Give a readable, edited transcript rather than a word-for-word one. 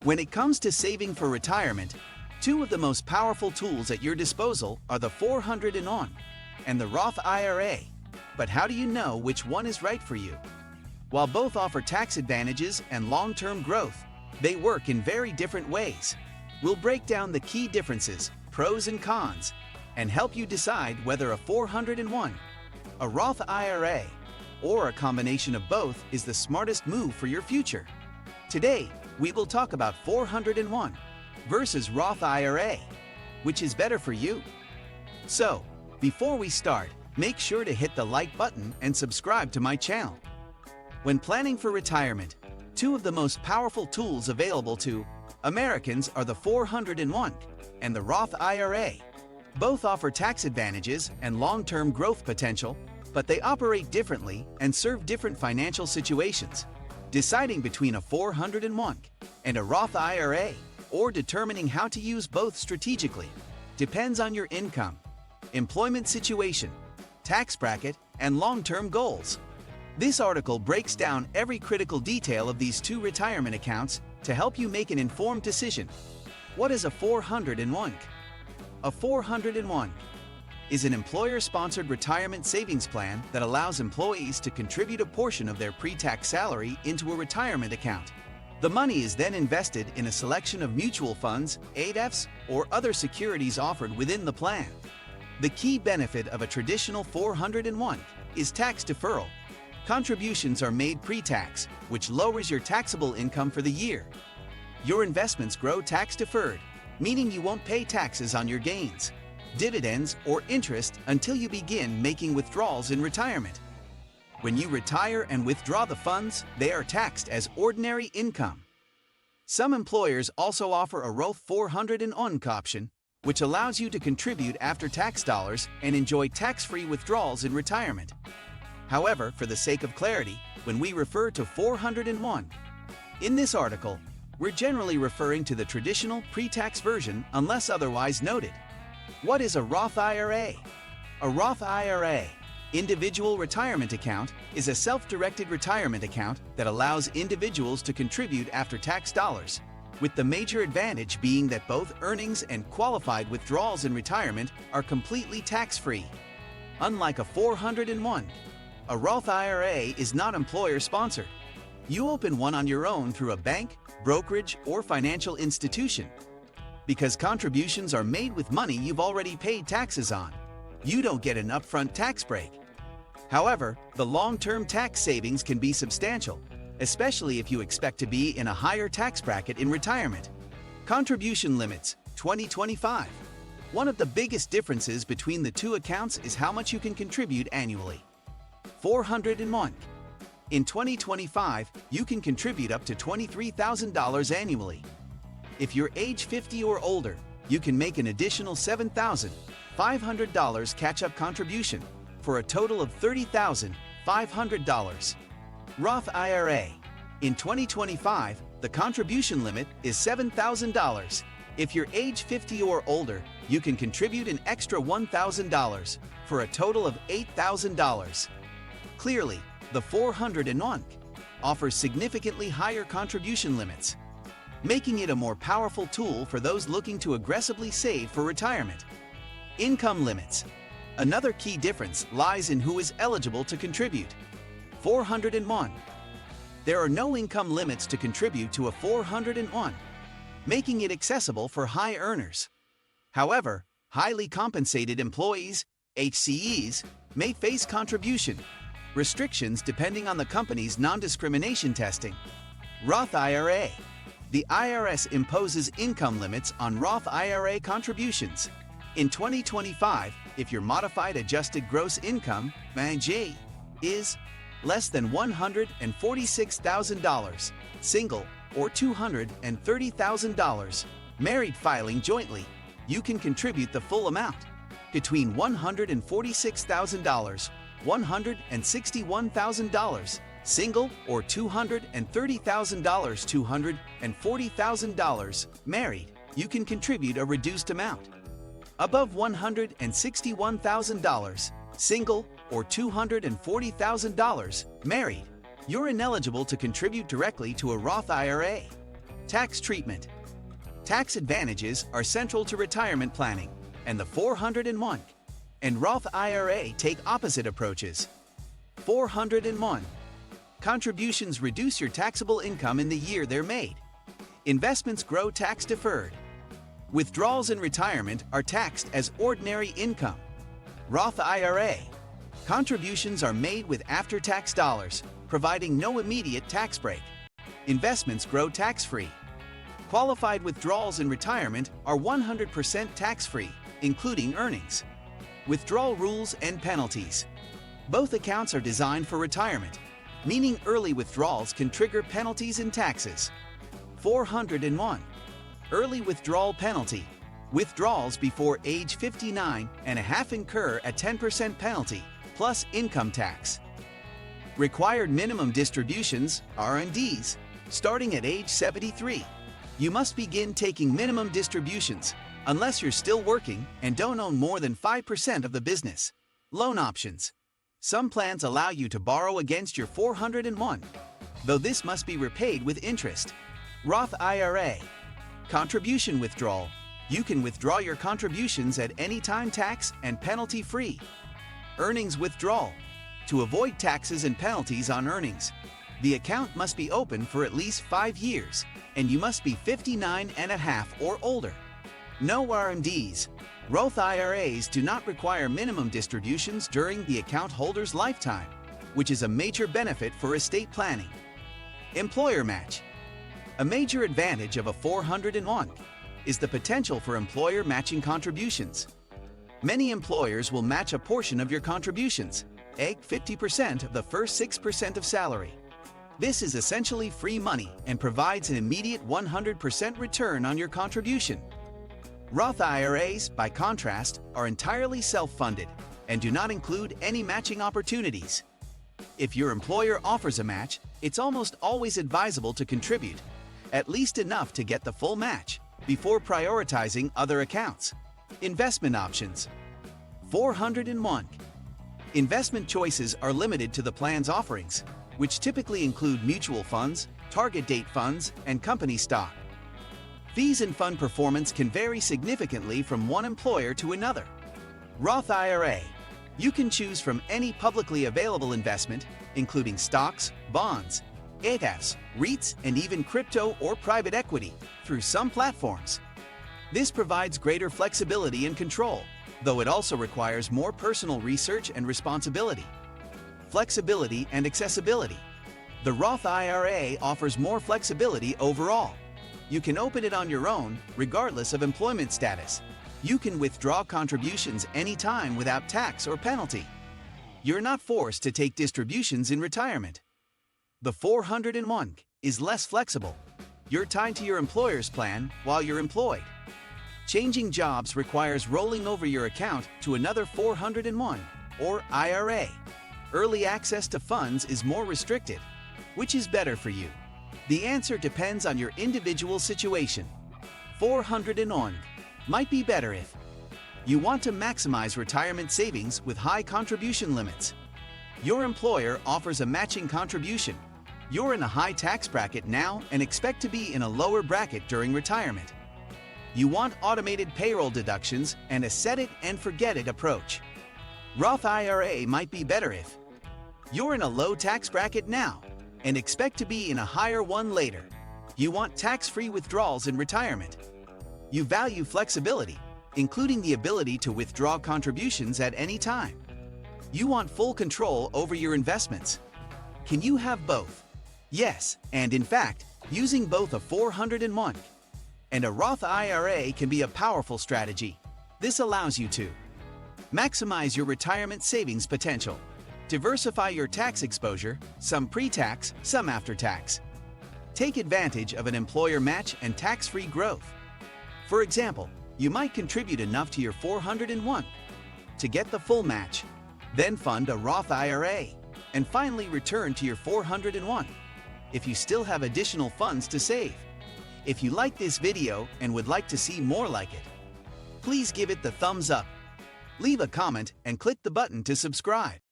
When it comes to saving for retirement, two of the most powerful tools at your disposal are the 401 and the Roth IRA. But how do you know which one is right for you? While both offer tax advantages and long-term growth, they work in very different ways. We'll break down the key differences, pros and cons, and help you decide whether a 401, a Roth IRA, or a combination of both is the smartest move for your future. Today, we will talk about 401 versus Roth IRA, which is better for you. So, before we start, make sure to hit the like button and subscribe to my channel. When planning for retirement, two of the most powerful tools available to Americans are the 401 and the Roth IRA. Both offer tax advantages and long-term growth potential, but they operate differently and serve different financial situations. Deciding between a 401 and a Roth IRA, or determining how to use both strategically, depends on your income, employment situation, tax bracket, and long-term goals. This article breaks down every critical detail of these two retirement accounts to help you make an informed decision. What is a 401? A 401 is an employer-sponsored retirement savings plan that allows employees to contribute a portion of their pre-tax salary into a retirement account. The money is then invested in a selection of mutual funds, ETFs, or other securities offered within the plan. The key benefit of a traditional 401 is tax deferral. Contributions are made pre-tax, which lowers your taxable income for the year. Your investments grow tax-deferred, meaning you won't pay taxes on your gains, dividends, or interest until you begin making withdrawals in retirement. When you retire and withdraw the funds, they are taxed as ordinary income. Some employers also offer a Roth 401 option, which allows you to contribute after-tax dollars and enjoy tax-free withdrawals in retirement. However, for the sake of clarity, when we refer to 401, in this article, we're generally referring to the traditional pre-tax version unless otherwise noted. What is a Roth IRA? A Roth IRA, individual retirement account, is a self-directed retirement account that allows individuals to contribute after-tax dollars, with the major advantage being that both earnings and qualified withdrawals in retirement are completely tax-free. Unlike a 401, a Roth IRA is not employer-sponsored. You open one on your own through a bank, brokerage, or financial institution. Because contributions are made with money you've already paid taxes on, you don't get an upfront tax break. However, the long-term tax savings can be substantial, especially if you expect to be in a higher tax bracket in retirement. Contribution limits, 2025. One of the biggest differences between the two accounts is how much you can contribute annually. 401. In 2025, you can contribute up to $23,000 annually. If you're age 50 or older, you can make an additional $7,500 catch-up contribution for a total of $30,500. Roth IRA. In 2025, the contribution limit is $7,000. If you're age 50 or older, you can contribute an extra $1,000 for a total of $8,000. Clearly, the 401 offers significantly higher contribution limits, making it a more powerful tool for those looking to aggressively save for retirement. Income limits. Another key difference lies in who is eligible to contribute. 401. There are no income limits to contribute to a 401, making it accessible for high earners. However, highly compensated employees, HCEs, may face contribution restrictions depending on the company's non-discrimination testing. Roth IRA. The IRS imposes income limits on Roth IRA contributions. In 2025, if your modified adjusted gross income (MAJ) is less than $146,000, single, or $230,000, married filing jointly, you can contribute the full amount. Between $146,000, $161,000, single, or $230,000, $240,000, married, you can contribute a reduced amount. Above $161,000, single, or $240,000, married, you're ineligible to contribute directly to a Roth IRA. Tax treatment. Tax advantages are central to retirement planning, and the 401 and Roth IRA take opposite approaches. 401. Contributions reduce your taxable income in the year they're made. Investments grow tax-deferred. Withdrawals in retirement are taxed as ordinary income. Roth IRA. Contributions are made with after-tax dollars, providing no immediate tax break. Investments grow tax-free. Qualified withdrawals in retirement are 100% tax-free, including earnings. Withdrawal rules and penalties. Both accounts are designed for retirement, meaning early withdrawals can trigger penalties and taxes. 401. Early withdrawal penalty. Withdrawals before age 59 and a half incur a 10% penalty, plus income tax. Required minimum distributions, R&Ds, starting at age 73. You must begin taking minimum distributions unless you're still working and don't own more than 5% of the business. Loan options. Some plans allow you to borrow against your 401, though this must be repaid with interest. Roth IRA. Contribution withdrawal. You can withdraw your contributions at any time tax and penalty-free. Earnings withdrawal. To avoid taxes and penalties on earnings, the account must be open for at least 5 years, and you must be 59 and a half or older. No RMDs. Roth IRAs do not require minimum distributions during the account holder's lifetime, which is a major benefit for estate planning. Employer match. A major advantage of a 401 is the potential for employer matching contributions. Many employers will match a portion of your contributions, 50% of the first 6% of salary. This is essentially free money and provides an immediate 100% return on your contribution. Roth IRAs, by contrast, are entirely self-funded and do not include any matching opportunities. If your employer offers a match, it's almost always advisable to contribute, at least enough to get the full match, before prioritizing other accounts. Investment options. 401. Investment choices are limited to the plan's offerings, which typically include mutual funds, target date funds, and company stock. Fees and fund performance can vary significantly from one employer to another. Roth IRA. You can choose from any publicly available investment, including stocks, bonds, ETFs, REITs, and even crypto or private equity, through some platforms. This provides greater flexibility and control, though it also requires more personal research and responsibility. Flexibility and accessibility. The Roth IRA offers more flexibility overall. You can open it on your own, regardless of employment status. You can withdraw contributions anytime without tax or penalty. You're not forced to take distributions in retirement. The 401 is less flexible. You're tied to your employer's plan while you're employed. Changing jobs requires rolling over your account to another 401 or IRA. Early access to funds is more restricted. Which is better for you? The answer depends on your individual situation. 401 might be better if you want to maximize retirement savings with high contribution limits. Your employer offers a matching contribution. You're in a high tax bracket now and expect to be in a lower bracket during retirement. You want automated payroll deductions and a set-it-and-forget-it approach. Roth IRA might be better if you're in a low tax bracket now and expect to be in a higher one later. You want tax-free withdrawals in retirement. You value flexibility, including the ability to withdraw contributions at any time. You want full control over your investments. Can you have both? Yes, and in fact, using both a 401 and a Roth IRA can be a powerful strategy. This allows you to maximize your retirement savings potential, diversify your tax exposure, some pre-tax, some after-tax. Take advantage of an employer match and tax-free growth. For example, you might contribute enough to your 401 to get the full match, then fund a Roth IRA, and finally return to your 401 if you still have additional funds to save. If you like this video and would like to see more like it, please give it the thumbs up, leave a comment, and click the button to subscribe.